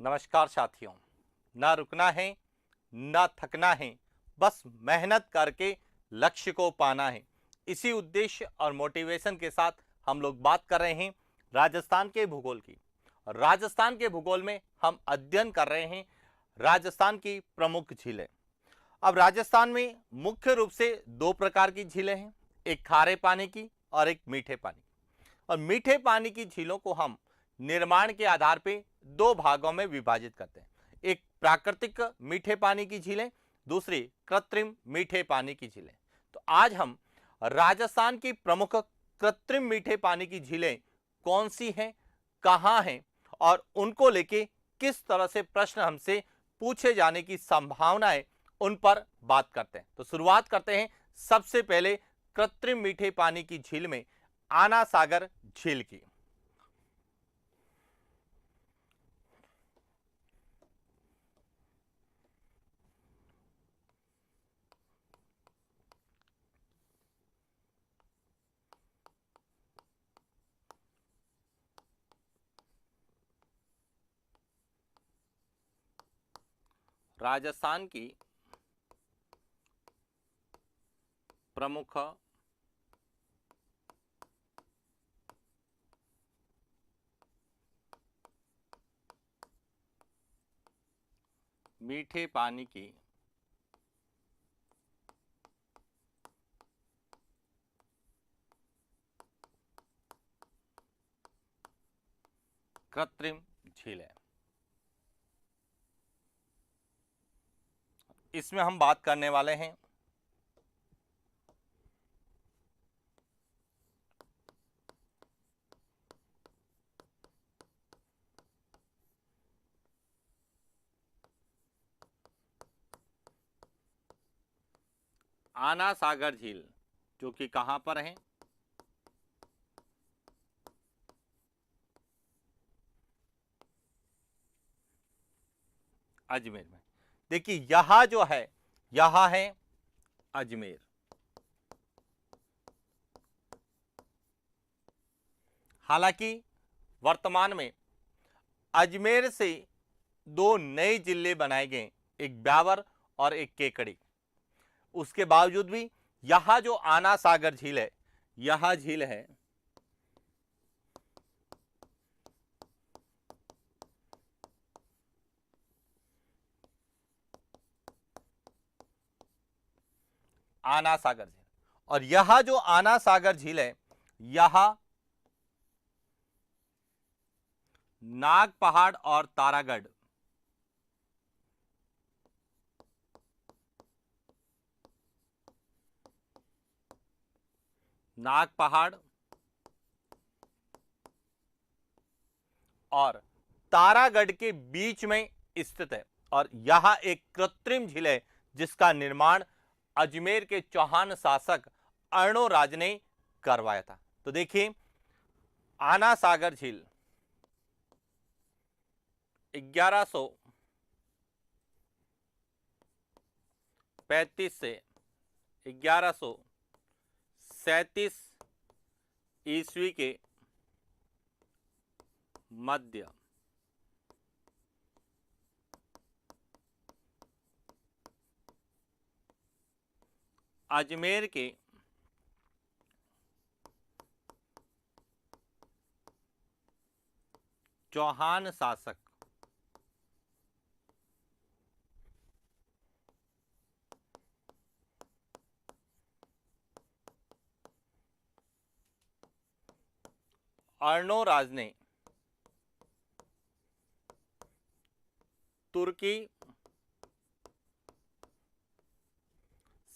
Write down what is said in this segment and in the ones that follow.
नमस्कार साथियों। ना रुकना है, ना थकना है, बस मेहनत करके लक्ष्य को पाना है। इसी उद्देश्य और मोटिवेशन के साथ हम लोग बात कर रहे हैं राजस्थान के भूगोल की। और राजस्थान के भूगोल में हम अध्ययन कर रहे हैं राजस्थान की प्रमुख झीलें। अब राजस्थान में मुख्य रूप से दो प्रकार की झीलें हैं, एक खारे पानी की और एक मीठे पानी की। और मीठे पानी की झीलों को हम निर्माण के आधार पर दो भागों में विभाजित करते हैं, एक प्राकृतिक मीठे पानी की झीलें, दूसरी कृत्रिम मीठे पानी की झीलें। तो आज हम राजस्थान की प्रमुख कृत्रिम मीठे पानी की झीलें कौन सी हैं, कहां हैं और उनको लेके किस तरह से प्रश्न हमसे पूछे जाने की संभावना है, उन पर बात करते हैं। तो शुरुआत करते हैं सबसे पहले कृत्रिम मीठे पानी की झील में आना सागर झील की। राजस्थान की प्रमुख मीठे पानी की कृत्रिम झील है। इसमें हम बात करने वाले हैं आना सागर झील, जो कि कहां पर है, अजमेर में। देखिए यहां जो है, यहां है अजमेर। हालांकि वर्तमान में अजमेर से दो नए जिले बनाए गए, एक ब्यावर और एक केकड़ी। उसके बावजूद भी यहां जो आना सागर झील है, यह झील है आना सागर झील। और यह जो आना सागर झील है, यह नाग पहाड़ और तारागढ़ नाग पहाड़ और तारागढ़ के बीच में स्थित है। और यह एक कृत्रिम झील है जिसका निर्माण अजमेर के चौहान शासक अर्णोराज ने करवाया था। तो देखिए आना सागर झील 1135 से 1137 ईस्वी के मध्य अजमेर के चौहान शासक अर्णोराज ने तुर्की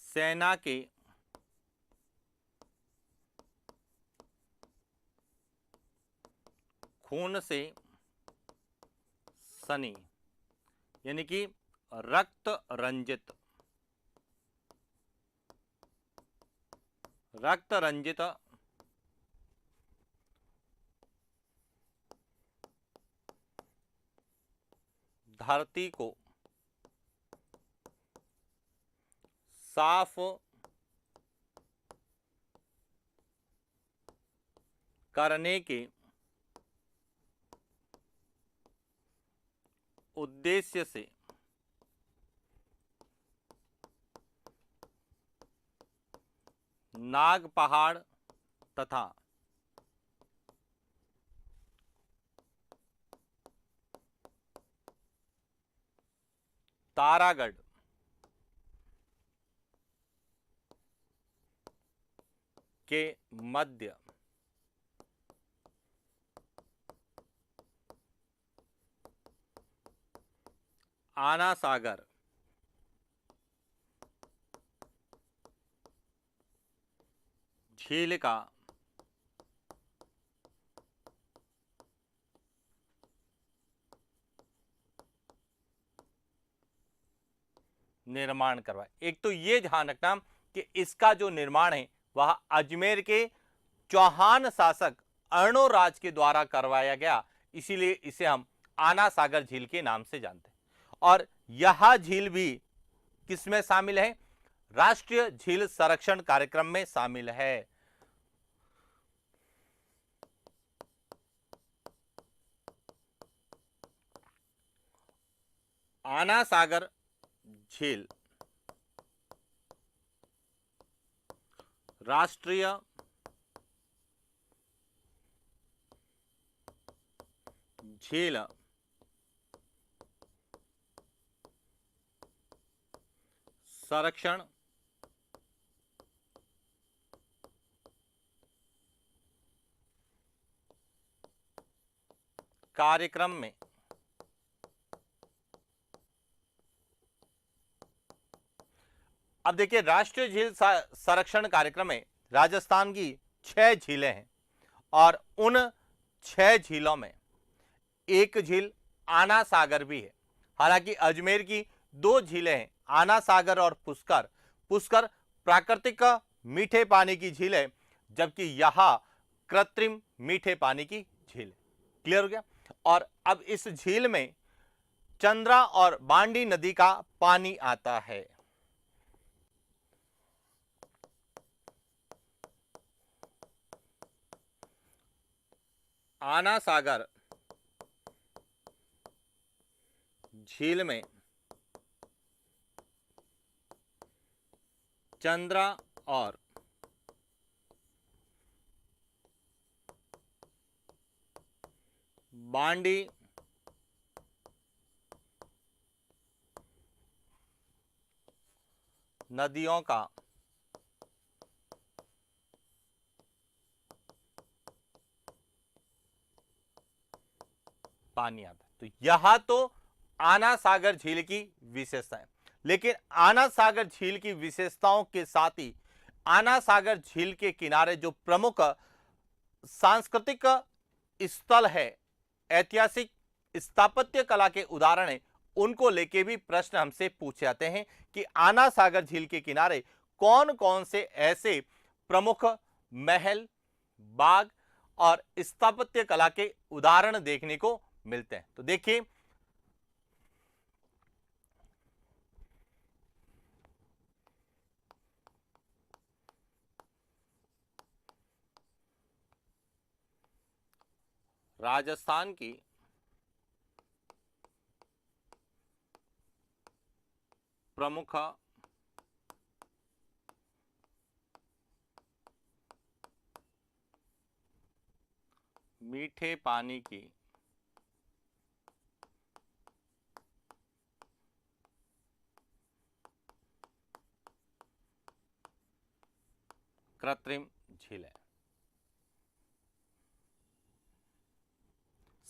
सेना के खून से सनी, यानी कि रक्त रंजित धरती को साफ करने के उद्देश्य से नाग पहाड़ तथा तारागढ़ के मध्य आना सागर झील का निर्माण करवाया। एक तो ये ध्यान रखना कि इसका जो निर्माण है वह अजमेर के चौहान शासक अर्णोराज के द्वारा करवाया गया, इसीलिए इसे हम आना सागर झील के नाम से जानते हैं। और यह झील भी किसमें शामिल है? राष्ट्रीय झील संरक्षण कार्यक्रम में शामिल है। आना सागर झील राष्ट्रीय झील संरक्षण कार्यक्रम में अब देखिए, राष्ट्रीय झील संरक्षण कार्यक्रम में राजस्थान की 6 झीलें हैं और उन 6 झीलों में एक झील आना सागर भी है। हालांकि अजमेर की 2 झीलें हैं, आना सागर और पुष्कर। पुष्कर प्राकृतिक मीठे पानी की झील है, जबकि यह कृत्रिम मीठे पानी की झील है। क्लियर हो गया? और अब इस झील में चंद्रा और बांडी नदी का पानी आता है। आना सागर झील में चंद्रा और बांडी नदियों का पानी आता है। तो यह तो आना सागर झील की विशेषता है, लेकिन आना सागर झील की विशेषताओं के साथ ही आना सागर झील के किनारे जो प्रमुख सांस्कृतिक स्थल है, ऐतिहासिक स्थापत्य कला के उदाहरण है, उनको लेके भी प्रश्न हमसे पूछे जाते हैं कि आना सागर झील के किनारे कौन कौन से ऐसे प्रमुख महल, बाग और स्थापत्य कला के उदाहरण देखने को मिलते हैं। तो देखिए, राजस्थान की प्रमुख मीठे पानी की कृत्रिम झील है।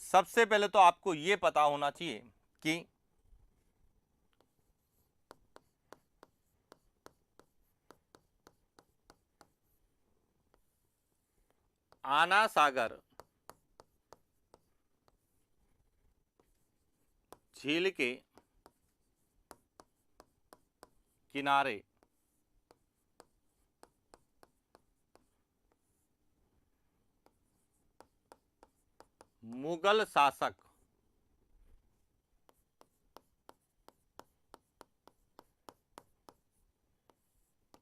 सबसे पहले तो आपको यह पता होना चाहिए कि आना सागर झील के किनारे मुगल शासक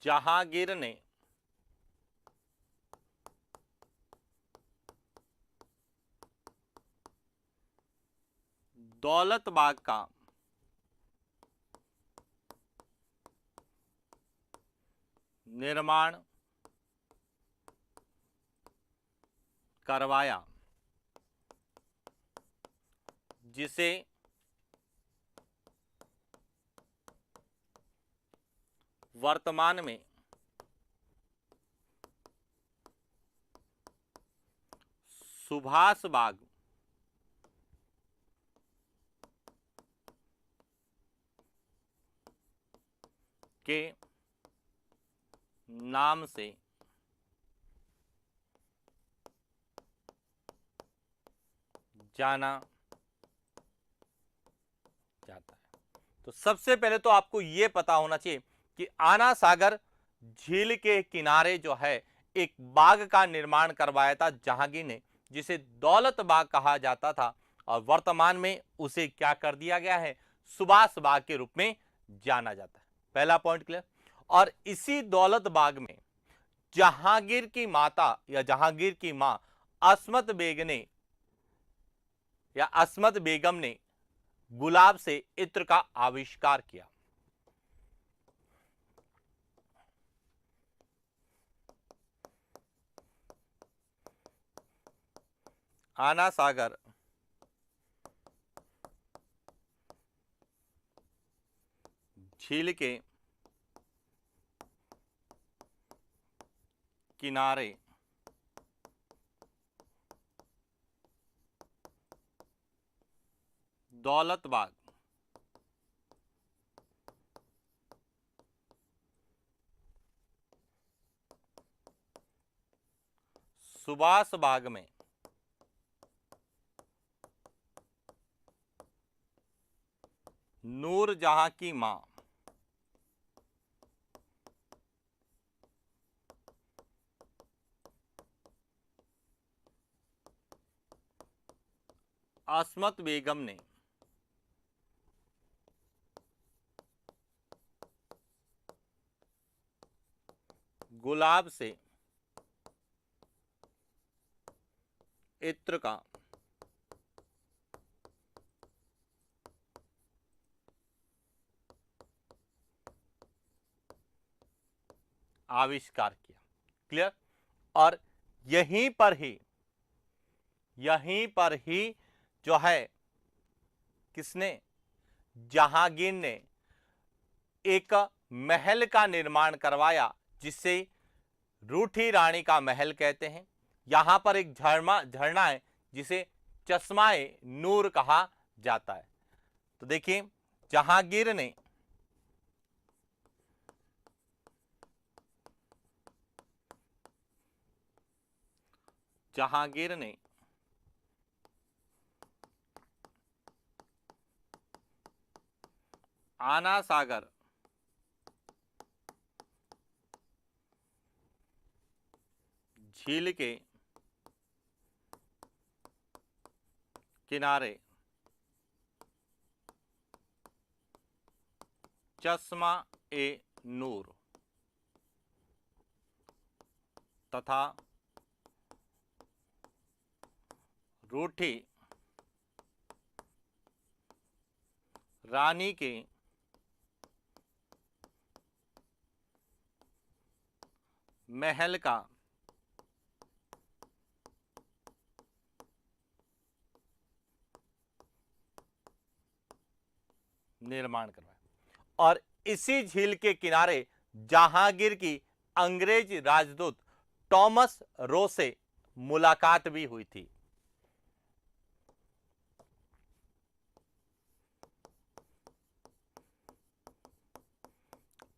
जहांगीर ने दौलत बाग का निर्माण करवाया, जिसे वर्तमान में सुभाष बाग के नाम से जाना जाता है। तो सबसे पहले तो आपको यह पता होना चाहिए कि आना सागर झील के किनारे जो है एक बाग का निर्माण करवाया था जहांगीर ने, जिसे दौलत बाग कहा जाता था, और वर्तमान में उसे क्या कर दिया गया है, सुभाष बाग के रूप में जाना जाता है। पहला पॉइंट क्लियर। और इसी दौलत बाग में जहांगीर की माता या जहांगीर की मां अस्मत बेग ने या अस्मत बेगम ने गुलाब से इत्र का आविष्कार किया। आना सागर झील के किनारे दौलत बाग सुभाष बाग में नूरजहां की मां अस्मत बेगम ने गुलाब से इत्र का आविष्कार किया। क्लियर। और यहीं पर ही जो है किसने, जहांगीर ने एक महल का निर्माण करवाया जिसे रूठी रानी का महल कहते हैं। यहां पर एक झरना है जिसे चश्माए नूर कहा जाता है। तो देखिए जहांगीर ने आना सागर झील के किनारे चश्मा ए नूर तथा रूठी रानी के महल का निर्माण करवाया। और इसी झील के किनारे जहांगीर की अंग्रेज राजदूत टॉमस रो से मुलाकात भी हुई थी।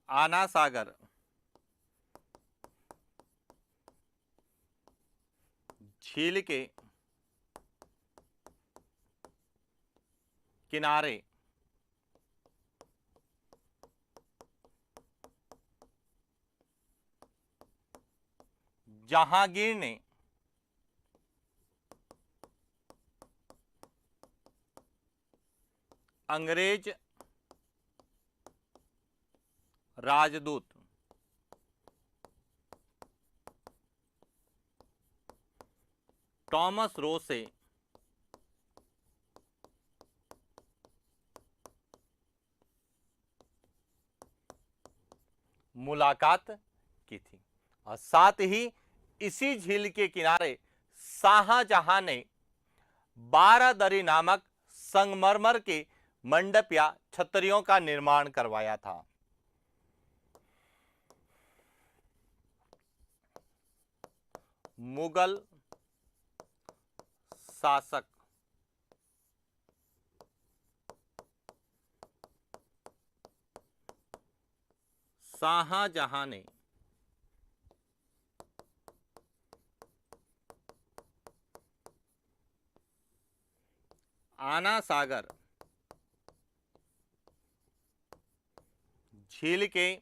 आना सागर झील के किनारे जहांगीर ने अंग्रेज राजदूत टॉमस रो से मुलाकात की थी। और साथ ही इसी झील के किनारे शाहजहां ने 12 दरी नामक संगमरमर के मंडप या छतरियों का निर्माण करवाया था। मुगल शासक शाहजहां ने आना सागर झील के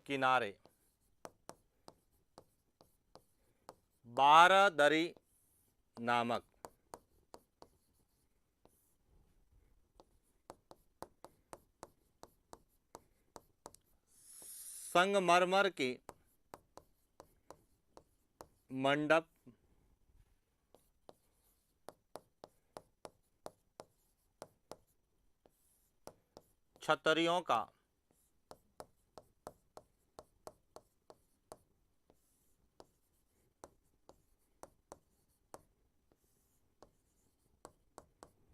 किनारे 12 दरी नामक संगमरमर के मंडप छतरियों का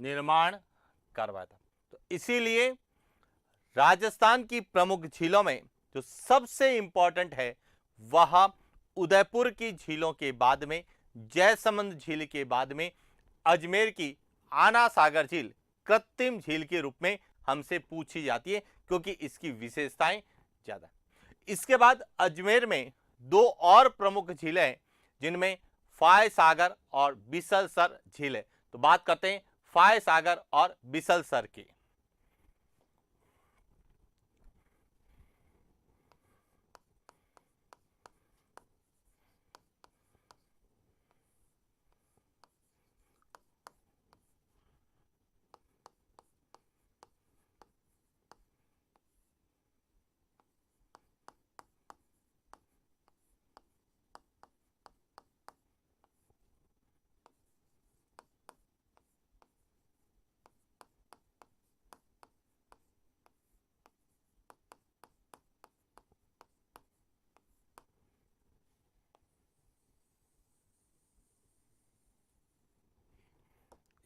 निर्माण करवाया था। तो इसीलिए राजस्थान की प्रमुख झीलों में जो सबसे इंपॉर्टेंट है वह उदयपुर की झीलों के बाद में, जयसमंद झील के बाद में अजमेर की आना सागर झील कृत्रिम झील के रूप में हमसे पूछी जाती है, क्योंकि इसकी विशेषताएं ज्यादा। इसके बाद अजमेर में दो और प्रमुख झीलें हैं, जिनमें फाय सागर और बिसलसर झील है। तो बात करते हैं फाय सागर और बिसलसर की।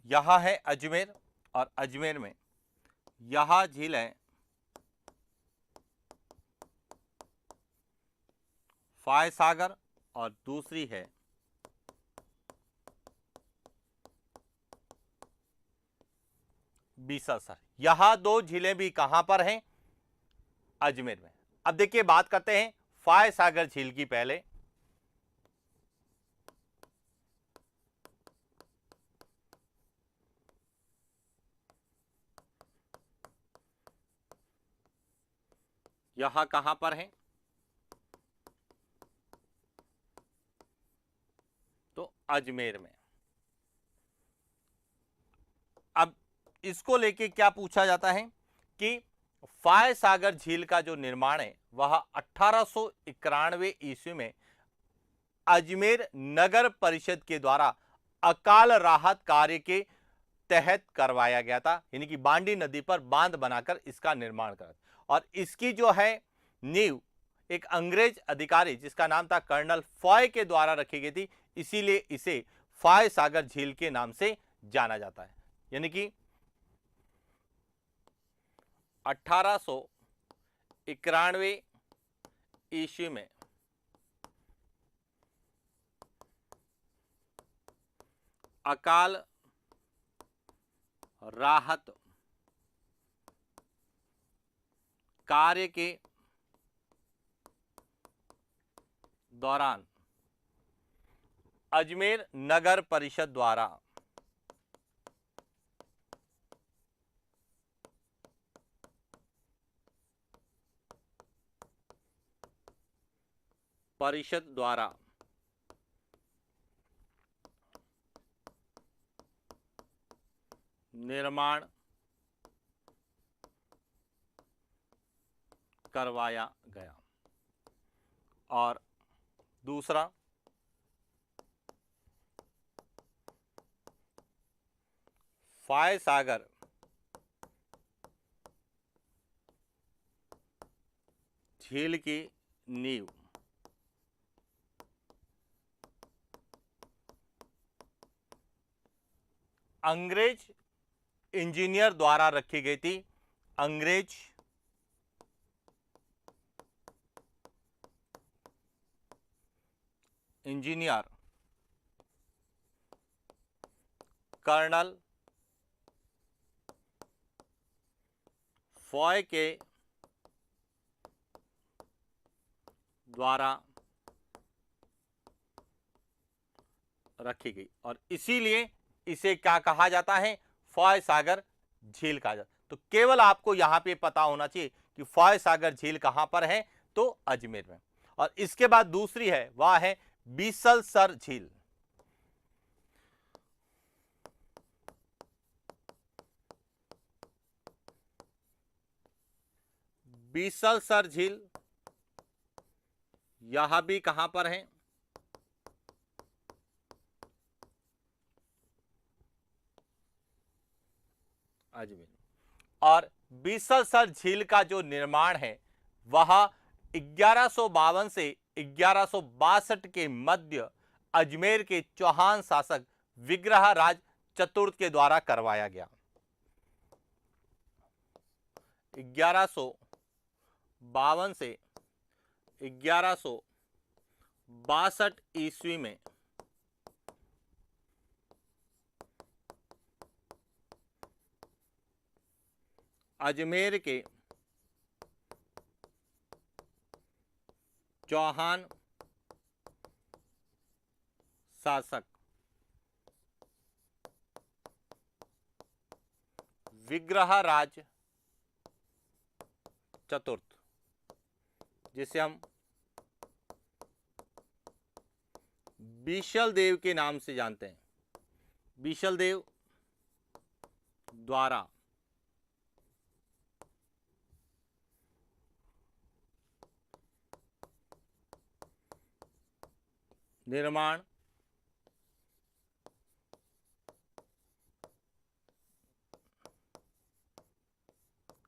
यहां है अजमेर, और अजमेर में यह झील है फाय सागर और दूसरी है बीसासर। यह दो झीलें भी कहां पर हैं? अजमेर में। अब देखिए बात करते हैं फाय सागर झील की पहले। यह कहां पर है? तो अजमेर में। अब इसको लेके क्या पूछा जाता है कि फाय सागर झील का जो निर्माण है वह 1891 ईस्वी में अजमेर नगर परिषद के द्वारा अकाल राहत कार्य के तहत करवाया गया था, यानी कि बांडी नदी पर बांध बनाकर इसका निर्माण करा। और इसकी जो है नींव एक अंग्रेज अधिकारी जिसका नाम था कर्नल फॉय के द्वारा रखी गई थी, इसीलिए इसे फाय सागर झील के नाम से जाना जाता है। यानी कि 1891 ईस्वी में अकाल राहत कार्य के दौरान अजमेर नगर परिषद द्वारा निर्माण करवाया गया। और दूसरा फाय सागर झील की नींव अंग्रेज इंजीनियर द्वारा रखी गई थी। अंग्रेज इंजीनियर कर्नल फॉय के द्वारा रखी गई और इसीलिए इसे क्या कहा जाता है, फॉय सागर झील कहा जाता है। तो केवल आपको यहां पे पता होना चाहिए कि फॉय सागर झील कहां पर है, तो अजमेर में। और इसके बाद दूसरी है, वह है बीसलसर झील। बीसलसर झील यह भी कहां पर है, अजमेर। और बीसलसर झील का जो निर्माण है वह 1152 से 1162 के मध्य अजमेर के चौहान शासक विग्रहराज चतुर्थ के द्वारा करवाया गया। 1152 से 1162 ईस्वी में अजमेर के चौहान शासक विग्रहराज चतुर्थ, जिसे हम बीशल देव के नाम से जानते हैं, बीशल देव द्वारा निर्माण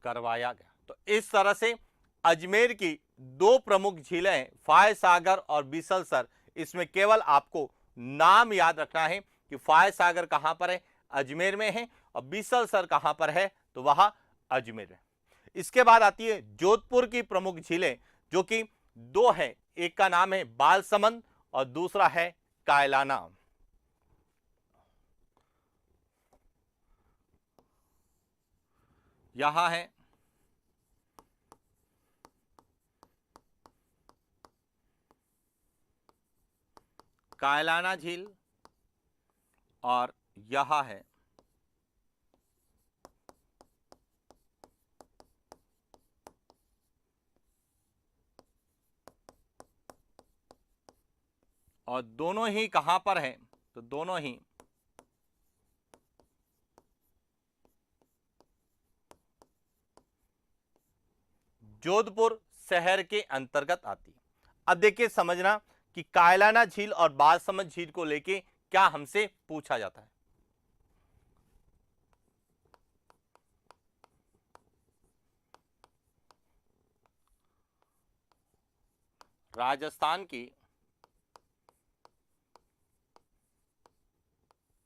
करवाया गया। तो इस तरह से अजमेर की दो प्रमुख झीलें फॉय सागर और बीसलसर, इसमें केवल आपको नाम याद रखना है कि फॉय सागर कहां पर है, अजमेर में है, और बीसलसर कहां पर है, तो वह अजमेर में। इसके बाद आती है जोधपुर की प्रमुख झीलें, जो कि दो है, एक का नाम है बालसमंद और दूसरा है कायलाना। यहां है कायलाना झील और यह है और दोनों ही कहां पर हैं, तो दोनों ही जोधपुर शहर के अंतर्गत आती। अब देखिए समझना कि कायलाना झील और बालसमंद झील को लेके क्या हमसे पूछा जाता है। राजस्थान की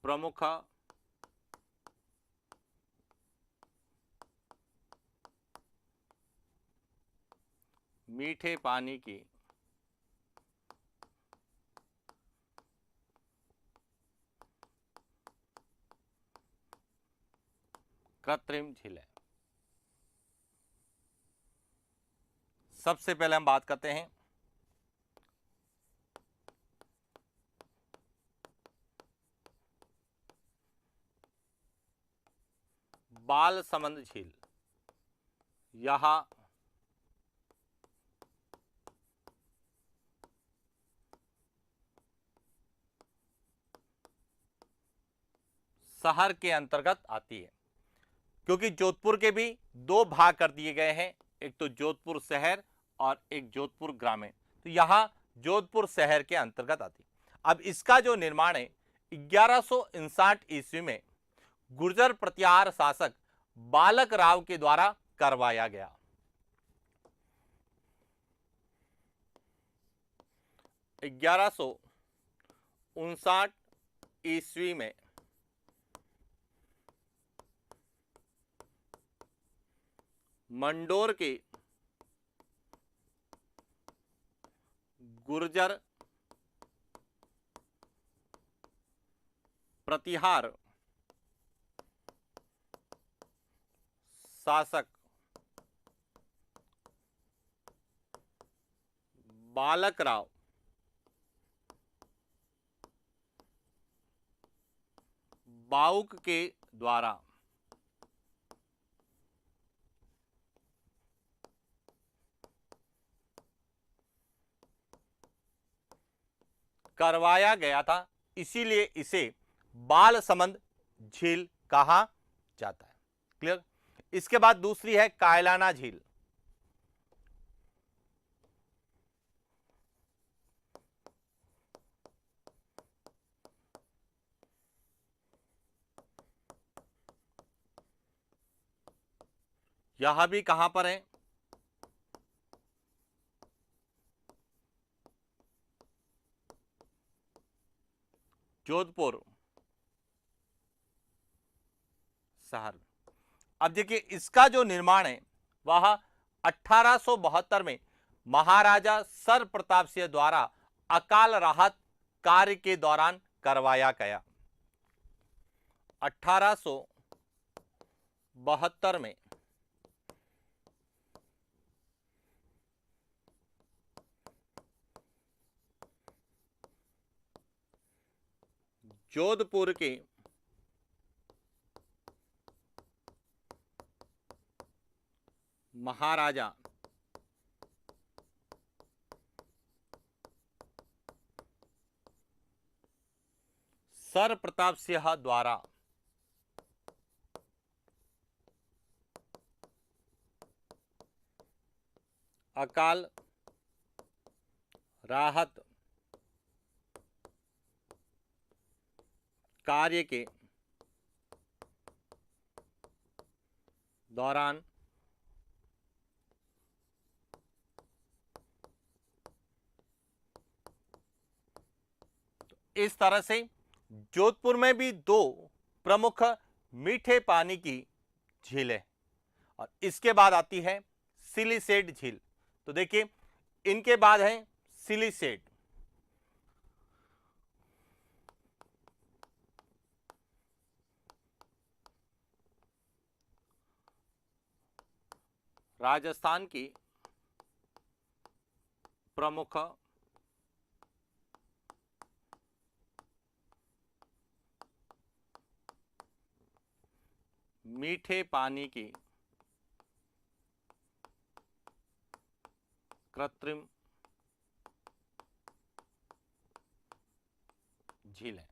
प्रमुख मीठे पानी की कृत्रिम झीलें। सबसे पहले हम बात करते हैं बालसमंद झील। यहां शहर के अंतर्गत आती है, क्योंकि जोधपुर के भी दो भाग कर दिए गए हैं, एक तो जोधपुर शहर और एक जोधपुर ग्रामीण। तो यहां जोधपुर शहर के अंतर्गत आती है। अब इसका जो निर्माण है 1159 ईस्वी में गुर्जर प्रतिहार शासक बालक राव के द्वारा करवाया गया। 1159 ईस्वी में मंडोर के गुर्जर प्रतिहार शासक बालकराव बाउक के द्वारा करवाया गया था, इसीलिए इसे बालसमंद झील कहा जाता है। क्लियर। इसके बाद दूसरी है कायलाना झील। यह भी कहां पर है? जोधपुर शहर में। अब देखिए इसका जो निर्माण है वह 1872 में महाराजा सर प्रताप सिंह द्वारा अकाल राहत कार्य के दौरान करवाया गया। 1872 में जोधपुर के महाराजा सर प्रताप सिंह द्वारा अकाल राहत कार्य के दौरान इस तरह से जोधपुर में भी दो प्रमुख मीठे पानी की झीलें और इसके बाद आती है सिलिसेट झील। तो देखिए इनके बाद है सिलिसेट। राजस्थान की प्रमुख मीठे पानी की कृत्रिम झील है।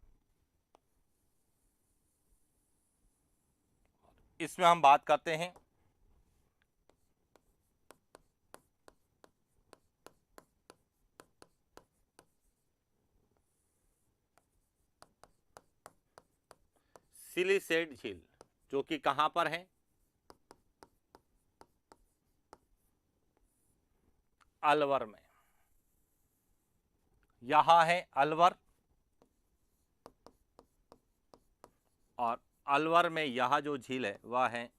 इसमें हम बात करते हैं सिलिसेट झील, जो कि कहां पर है? अलवर में। यहां है अलवर और अलवर में यह जो झील है वह है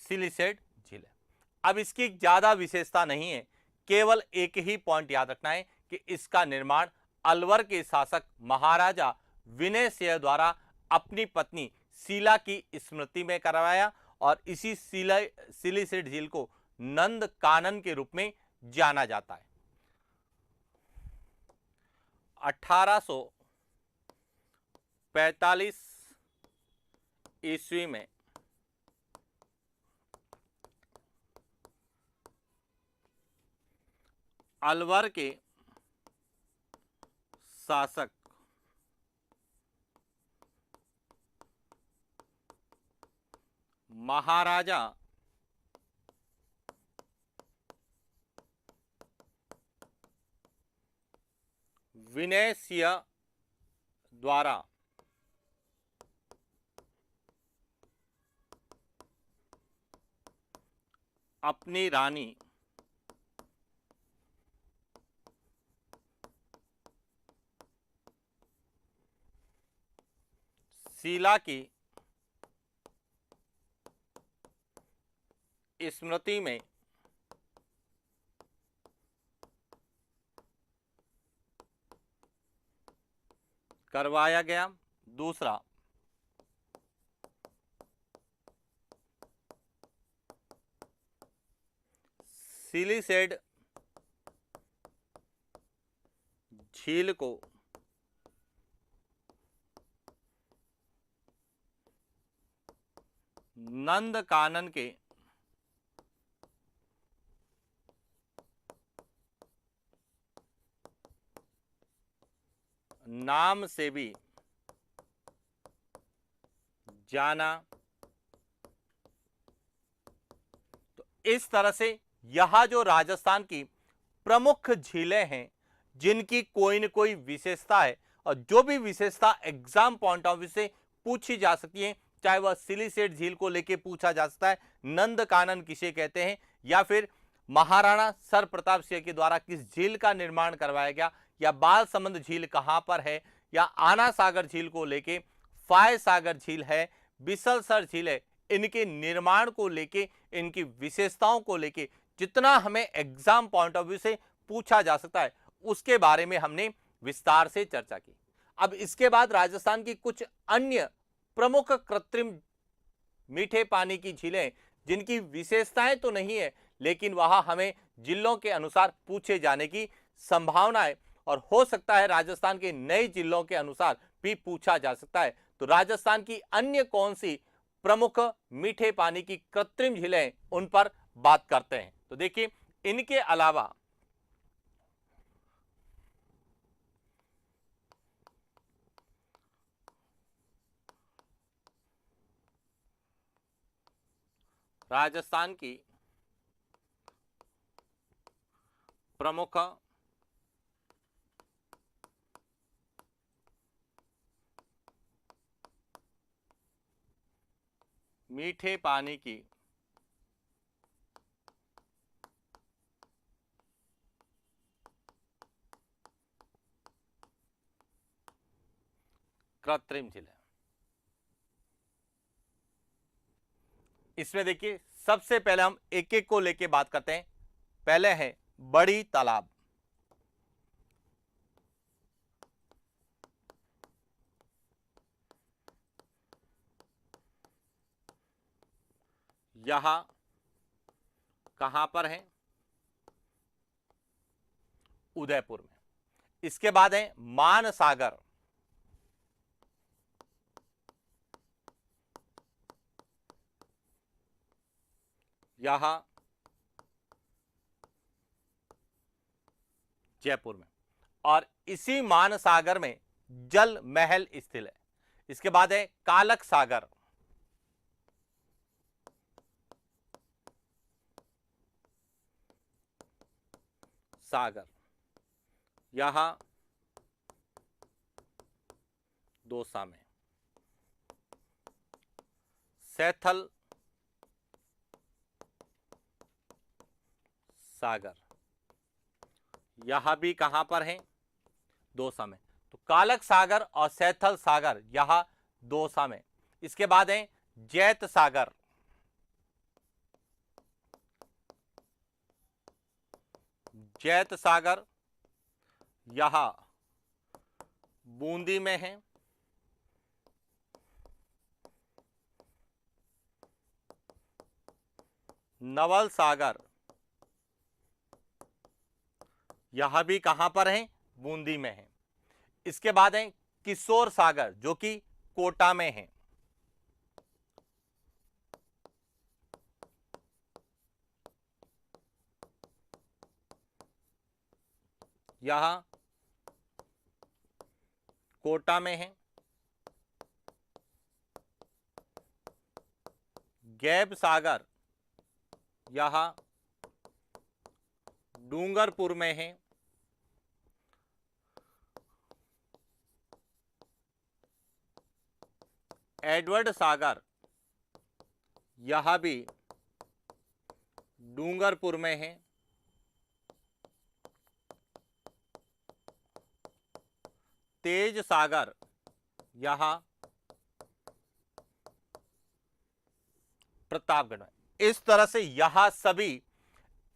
सिलिसेट झील है। अब इसकी ज्यादा विशेषता नहीं है, केवल एक ही पॉइंट याद रखना है कि इसका निर्माण अलवर के शासक महाराजा विनय सिंह द्वारा अपनी पत्नी शीला की स्मृति में करवाया और इसी सिलिसेट झील को नंद कानन के रूप में जाना जाता है। 1845 ईस्वी में अलवर के शासक महाराजा विनय सिंह द्वारा अपनी रानी शीला की स्मृति में करवाया गया। दूसरा, सिलीसेड झील को नंदकानन के नाम से भी जाना। तो इस तरह से यह जो राजस्थान की प्रमुख झीलें हैं जिनकी कोई न कोई विशेषता है और जो भी विशेषता एग्जाम पॉइंट ऑफ व्यू से पूछी जा सकती है, चाहे वह सिलीसेट झील को लेके पूछा जा सकता है, नंदकानन किसे कहते हैं, या फिर महाराणा सर प्रताप सिंह के द्वारा किस झील का निर्माण करवाया गया, या बालसमंद झील कहां पर है, या आना सागर झील को लेके फाय सागर झील है, बिसलसर झील है, इनके निर्माण को लेके, इनकी विशेषताओं को लेके जितना हमें एग्जाम पॉइंट ऑफ व्यू से पूछा जा सकता है उसके बारे में हमने विस्तार से चर्चा की। अब इसके बाद राजस्थान की कुछ अन्य प्रमुख कृत्रिम मीठे पानी की झीलें जिनकी विशेषताएं तो नहीं है लेकिन वहां हमें जिलों के अनुसार पूछे जाने की संभावना है और हो सकता है राजस्थान के नए जिलों के अनुसार भी पूछा जा सकता है। तो राजस्थान की अन्य कौन सी प्रमुख मीठे पानी की कृत्रिम झीलें उन पर बात करते हैं। तो देखिए, इनके अलावा राजस्थान की प्रमुख मीठे पानी की कृत्रिम झीलें, इसमें देखिए सबसे पहले हम एक एक को लेके बात करते हैं। पहले है बड़ी तालाब। यहां कहां पर है? उदयपुर में। इसके बाद है मान सागर। यहां जयपुर में। और इसी मान सागर में जल महल स्थित है। इसके बाद है कालक सागर। सागर यहां दौसा में। सैथल सागर यहां भी कहां पर है? दौसा में। तो कालक सागर और सैथल सागर यहां दौसा में। इसके बाद है जैत सागर। जैत सागर यहां बूंदी में है। नवल सागर यहां भी कहां पर है? बूंदी में है। इसके बाद है किशोर सागर जो कि कोटा में है। यहां कोटा में है। गैब सागर यहां डूंगरपुर में है। एडवर्ड सागर यहां भी डूंगरपुर में है, तेज सागर यह प्रतापगढ़ में। इस तरह से यह सभी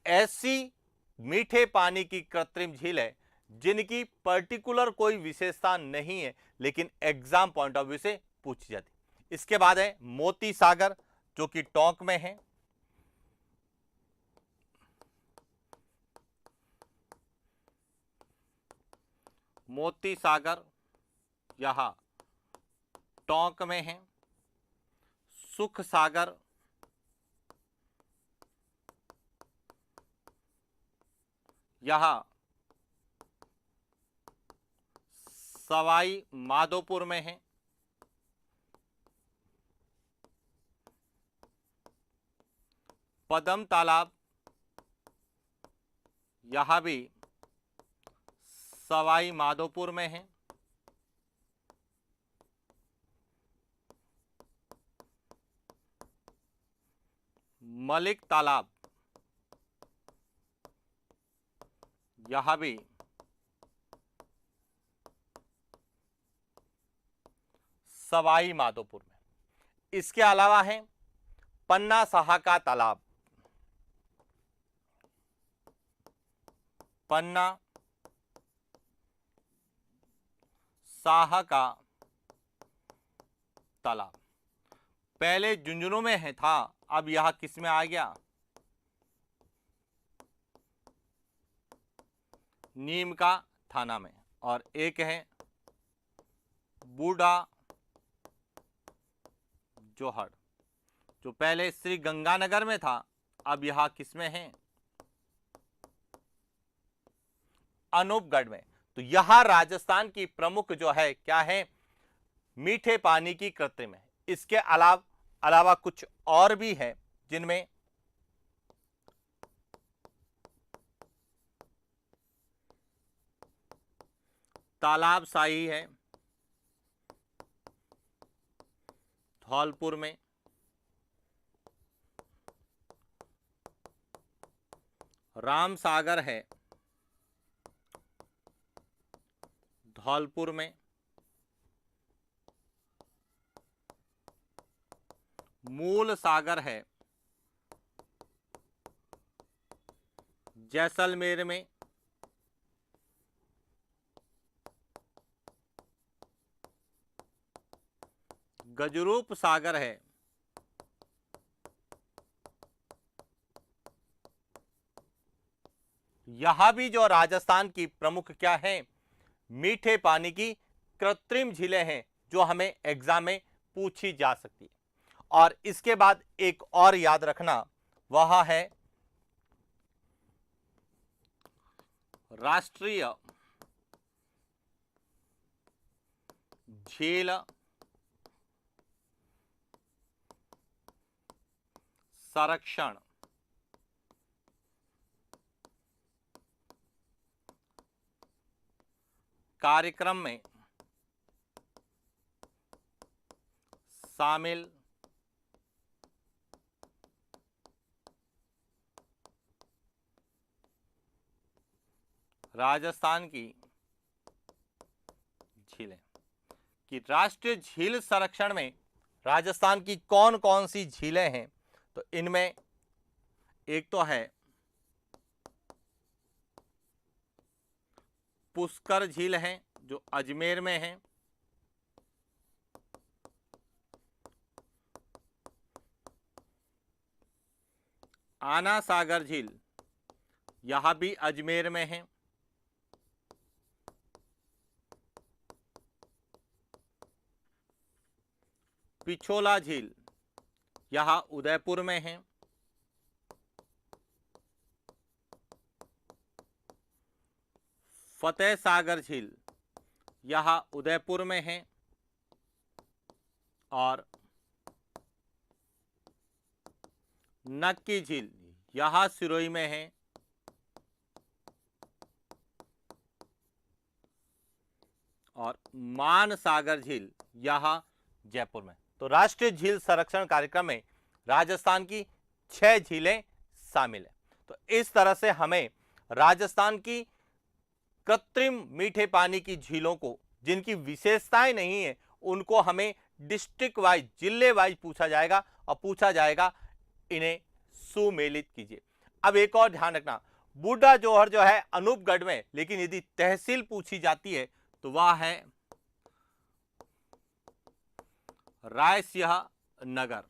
ऐसी मीठे पानी की कृत्रिम झील है जिनकी पर्टिकुलर कोई विशेषता नहीं है, लेकिन एग्जाम पॉइंट ऑफ व्यू से पूछी जाती है। इसके बाद है मोती सागर जो कि टोंक में है, मोती सागर यह टोंक में है, सुख सागर यह सवाई माधोपुर में है, पदम तालाब यह भी सवाई माधोपुर में है, मलिक तालाब यह भी सवाई माधोपुर में। इसके अलावा है पन्ना साहा का तालाब, पन्ना साहा का तालाब पहले झुंझुनू में है था, अब यह किस में आ गया, नीम का थाना में। और एक है बूढ़ा जोहड़ जो पहले श्री गंगानगर में था, अब यह किस में है, अनूपगढ़ में। तो यह राजस्थान की प्रमुख जो है क्या है, मीठे पानी की कृत्रिम है। इसके अलावा कुछ और भी है जिनमें तालाब शाही है धौलपुर में, राम सागर है धौलपुर में, मूल सागर है जैसलमेर में, गजरूप सागर है यह भी जो राजस्थान की प्रमुख क्या है, मीठे पानी की कृत्रिम झीलें हैं जो हमें एग्जाम में पूछी जा सकती है। और इसके बाद एक और याद रखना, वह है राष्ट्रीय झील संरक्षण कार्यक्रम में शामिल राजस्थान की झीलें कि राष्ट्रीय झील संरक्षण में राजस्थान की कौन कौन सी झीलें हैं। तो इनमें एक तो है पुष्कर झील है जो अजमेर में है, आना सागर झील यह भी अजमेर में है, पिछोला झील यह उदयपुर में है, फतेह सागर झील यह उदयपुर में है, और नक्की झील यह सिरोही में है, और मान सागर झील यह जयपुर में। तो राष्ट्रीय झील संरक्षण कार्यक्रम में राजस्थान की 6 झीलें शामिल है। तो इस तरह से हमें राजस्थान की कृत्रिम मीठे पानी की झीलों को, जिनकी विशेषताएं नहीं है, उनको हमें डिस्ट्रिक्ट वाइज, जिले वाइज पूछा जाएगा और पूछा जाएगा इन्हें सुमेलित कीजिए। अब एक और ध्यान रखना, बूढ़ा जोहर जो है अनूपगढ़ में, लेकिन यदि तहसील पूछी जाती है तो वह है रायसिंह नगर।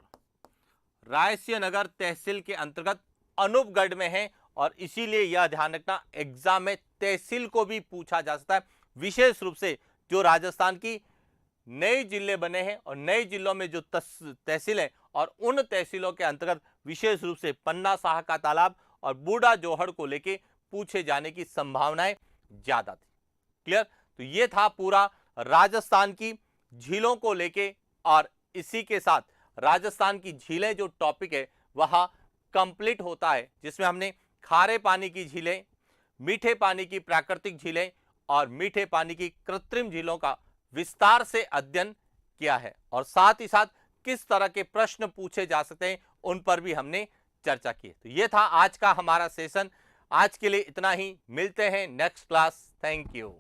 रायसिंह नगर तहसील के अंतर्गत अनूपगढ़ में है और इसीलिए यह ध्यान रखना, एग्जाम में तहसील को भी पूछा जा सकता है। विशेष रूप से जो राजस्थान की नए जिले बने हैं और नए जिलों में जो तहसील है और उन तहसीलों के अंतर्गत विशेष रूप से पन्ना साह का तालाब और बूढ़ा जोहड़ को लेके पूछे जाने की संभावनाएं ज्यादा थी। क्लियर? तो ये था पूरा राजस्थान की झीलों को लेके, और इसी के साथ राजस्थान की झीलें जो टॉपिक है वह कंप्लीट होता है, जिसमें हमने खारे पानी की झीलें, मीठे पानी की प्राकृतिक झीलें और मीठे पानी की कृत्रिम झीलों का विस्तार से अध्ययन किया है, और साथ ही साथ किस तरह के प्रश्न पूछे जा सकते हैं उन पर भी हमने चर्चा की। तो ये था आज का हमारा सेशन। आज के लिए इतना ही, मिलते हैं नेक्स्ट क्लास। Thank you.